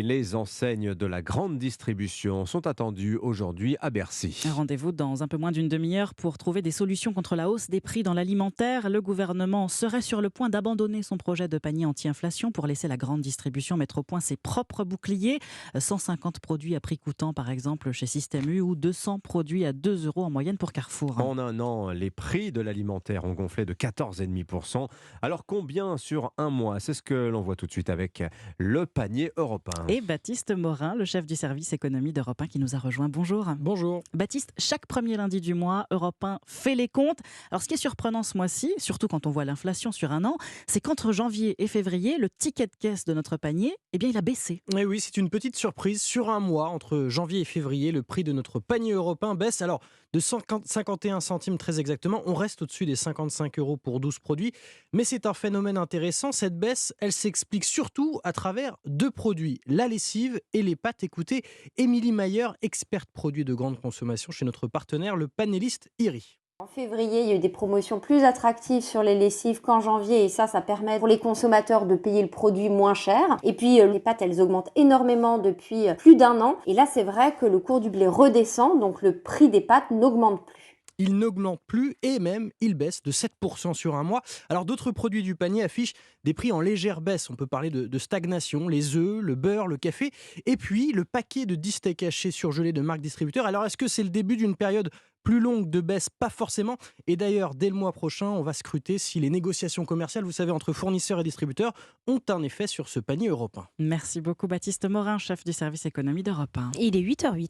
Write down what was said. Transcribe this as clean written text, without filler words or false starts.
Les enseignes de la grande distribution sont attendues aujourd'hui à Bercy. Rendez-vous dans un peu moins d'une demi-heure pour trouver des solutions contre la hausse des prix dans l'alimentaire. Le gouvernement serait sur le point d'abandonner son projet de panier anti-inflation pour laisser la grande distribution mettre au point ses propres boucliers. 150 produits à prix coûtant par exemple chez Système U ou 200 produits à 2 euros en moyenne pour Carrefour. En un an, les prix de l'alimentaire ont gonflé de 14,5%. Alors combien sur un mois? C'est ce que l'on voit tout de suite avec le panier européen. Et Baptiste Morin, le chef du service économie d'Europe 1 qui nous a rejoint. Bonjour. Bonjour. Baptiste, chaque premier lundi du mois, Europe 1 fait les comptes. Alors, ce qui est surprenant ce mois-ci, surtout quand on voit l'inflation sur un an, c'est qu'entre janvier et février, le ticket de caisse de notre panier, eh bien, il a baissé. Et oui, c'est une petite surprise. Sur un mois, entre janvier et février, le prix de notre panier européen baisse. Alors, de 51 centimes très exactement, on reste au-dessus des 55 euros pour 12 produits. Mais c'est un phénomène intéressant. Cette baisse, elle s'explique surtout à travers deux produits, la lessive et les pâtes. Écoutez, Émilie Mayer, experte produits de grande consommation chez notre partenaire, le panéliste IRI. En février, il y a eu des promotions plus attractives sur les lessives qu'en janvier et ça permet pour les consommateurs de payer le produit moins cher. Et puis les pâtes, elles augmentent énormément depuis plus d'un an. Et là, c'est vrai que le cours du blé redescend, donc le prix des pâtes n'augmente plus. Il n'augmente plus et même il baisse de 7% sur un mois. Alors d'autres produits du panier affichent des prix en légère baisse. On peut parler de stagnation, les œufs, le beurre, le café et puis le paquet de 10 steaks hachés surgelés de marque distributeur. Alors est-ce que c'est le début d'une période plus longue de baisse? Pas forcément. Et d'ailleurs, dès le mois prochain, on va scruter si les négociations commerciales, vous savez, entre fournisseurs et distributeurs ont un effet sur ce panier européen. Merci beaucoup, Baptiste Morin, chef du service économie d'Europe 1. Il est 8h08.